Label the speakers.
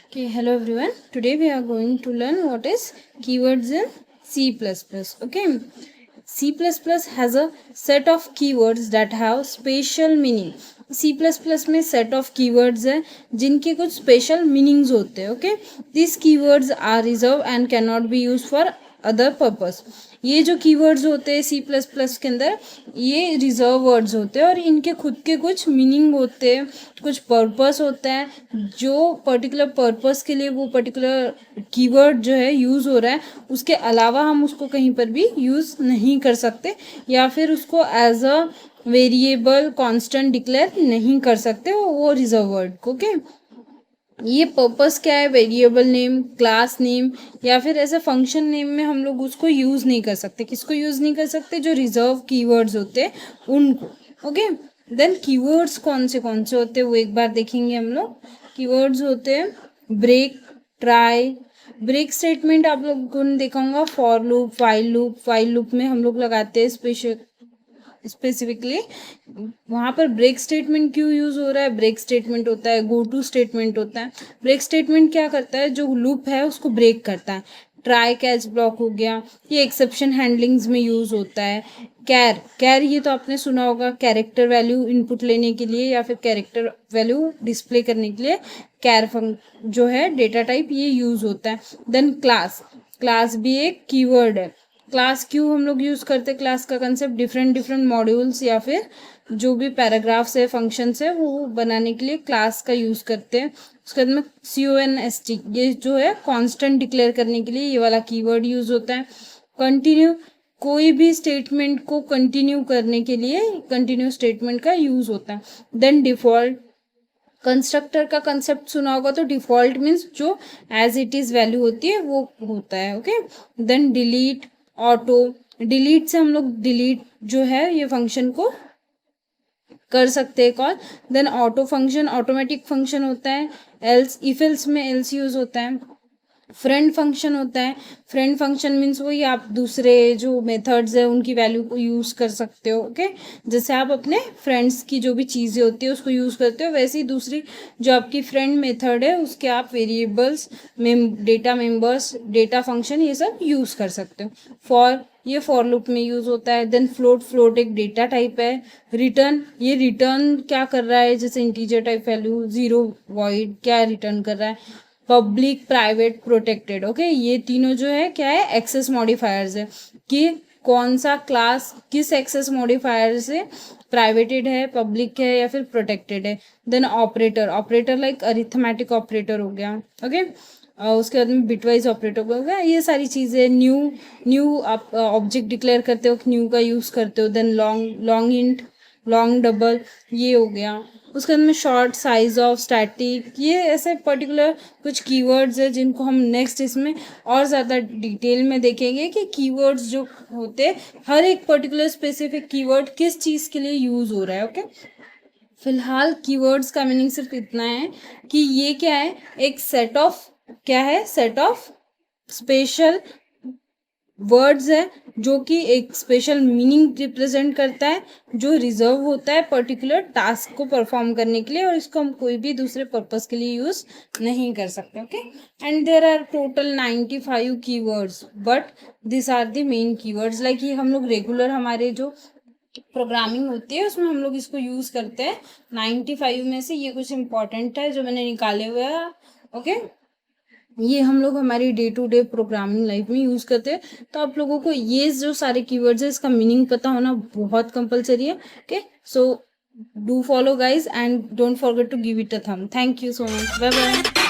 Speaker 1: Okay, hello everyone. Today we are going to learn what is keywords in C++. Okay, C++ has a set of keywords that have special meaning. C++ में set of keywords है जिनके कुछ special meanings होते हैं. Okay, these keywords are reserved and cannot be used for other purpose. ये जो keywords होते हैं सी प्लस प्लस के अंदर ये रिजर्व वर्ड्स होते हैं और इनके खुद के कुछ मीनिंग होते हैं, कुछ पर्पस होता है जो पर्टिकुलर पर्पस के लिए वो पर्टिकुलर कीवर्ड जो है यूज़ हो रहा है. उसके अलावा हम उसको कहीं पर भी यूज़ नहीं कर सकते या फिर उसको as a variable constant declare नहीं कर सकते वो रिजर्व वर्ड को. ओके, ये पर्पस क्या है, वेरिएबल नेम, क्लास नेम या फिर ऐसे फंक्शन नेम में हम लोग उसको यूज़ नहीं कर सकते. किसको यूज़ नहीं कर सकते? जो रिजर्व कीवर्ड्स होते हैं उनको. ओके, देन कीवर्ड्स कौन से होते हैं वो एक बार देखेंगे हम लोग. कीवर्ड्स होते हैं ब्रेक, ट्राई. ब्रेक स्टेटमेंट आप लोगों ने देखा होगा, फॉर लूप, वाइल लूप में हम लोग लगाते हैं स्पेसिफिकली. वहाँ पर ब्रेक स्टेटमेंट क्यों यूज़ हो रहा है? ब्रेक स्टेटमेंट होता है, गो टू स्टेटमेंट होता है. ब्रेक स्टेटमेंट क्या करता है? जो लूप है उसको ब्रेक करता है. ट्राई कैच ब्लॉक हो गया, ये एक्सेप्शन हैंडलिंग्स में यूज़ होता है. कैर ये तो आपने सुना होगा, कैरेक्टर वैल्यू इनपुट लेने के लिए या फिर कैरेक्टर वैल्यू डिस्प्ले करने के लिए कैर जो है डेटा टाइप ये यूज़ होता है. देन क्लास भी एक कीवर्ड है. क्लास क्यों हम लोग यूज़ करते हैं? क्लास का कंसेप्ट डिफरेंट मॉड्यूल्स या फिर जो भी पैराग्राफ्स है, फंक्शंस है वो बनाने के लिए क्लास का यूज़ करते हैं. उसके बाद में CONST ये जो है कांस्टेंट डिक्लेयर करने के लिए ये वाला कीवर्ड यूज़ होता है. कंटिन्यू, कोई भी स्टेटमेंट को कंटिन्यू करने के लिए कंटिन्यू स्टेटमेंट का यूज़ होता है. देन डिफ़ॉल्ट, कंस्ट्रक्टर का कंसेप्ट सुना होगा तो डिफ़ॉल्ट मीन्स जो एज इट इज़ वैल्यू होती है वो होता है. Okay, then delete, auto. Delete से हम लोग डिलीट जो है ये फंक्शन को कर सकते हैं call. Then auto function automatic function होता है. एल्स, इफ एल्स में एल्स यूज़ होता है. फ्रेंड फंक्शन होता है. फ्रेंड फंक्शन मीन्स वही आप दूसरे जो मेथड्स है उनकी वैल्यू को यूज़ कर सकते हो. ओके, जैसे आप अपने फ्रेंड्स की जो भी चीज़ें होती है उसको यूज़ करते हो वैसे ही दूसरी जो आपकी फ्रेंड मेथड है उसके आप वेरिएबल्स में डेटा मेंबर्स, डेटा फंक्शन ये सब यूज़ कर सकते हो. फॉर, ये फॉर लूप में यूज़ होता है. देन फ्लोट एक डेटा टाइप है. रिटर्न, ये रिटर्न क्या कर रहा है? जैसे integer type value, zero, void, क्या रिटर्न कर रहा है? Public, private, protected. ओके, ये तीनों जो है क्या है? एक्सेस मॉडिफायर्स है कि कौन सा क्लास किस एक्सेस मॉडिफायर से प्राइवेटेड है, पब्लिक है या फिर प्रोटेक्टेड है. Then operator like arithmetic operator हो गया. ओके, उसके बाद में बिटवाइज ऑपरेटर हो गया. ये सारी चीज़ें. न्यू आप ऑब्जेक्ट डिक्लेयर करते हो, न्यू का यूज़ करते हो. Then long int, long double ये हो गया. उसके अंदर में शॉर्ट, साइज ऑफ, स्टैटिक, ये ऐसे पर्टिकुलर कुछ कीवर्ड्स है जिनको हम नेक्स्ट इसमें और ज़्यादा डिटेल में देखेंगे कि कीवर्ड्स जो होते हैं हर एक पर्टिकुलर स्पेसिफिक कीवर्ड किस चीज़ के लिए यूज़ हो रहा है. ओके, फिलहाल कीवर्ड्स का मीनिंग सिर्फ इतना है कि ये क्या है? एक सेट ऑफ, क्या है? सेट ऑफ स्पेशल वर्ड्स है जो कि एक स्पेशल मीनिंग रिप्रेजेंट करता है जो रिजर्व होता है पर्टिकुलर टास्क को परफॉर्म करने के लिए और इसको हम कोई भी दूसरे पर्पस के लिए यूज़ नहीं कर सकते. Okay, and there are total 95 keywords but this are the main keywords. Like ये हम लोग रेगुलर हमारे जो प्रोग्रामिंग होती है उसमें हम लोग इसको यूज़ करते हैं. 95 में से ये कुछ इंपॉर्टेंट है जो मैंने निकाले हुए हैं. ओके, ये हम लोग हमारी day to day programming life में यूज़ करते हैं. तो आप लोगों को ये जो सारे कीवर्ड्स है इसका मीनिंग पता होना बहुत कंपलसरी है. Okay, so do follow guys and don't forget to give it a thumb. Thank you so much. Bye bye.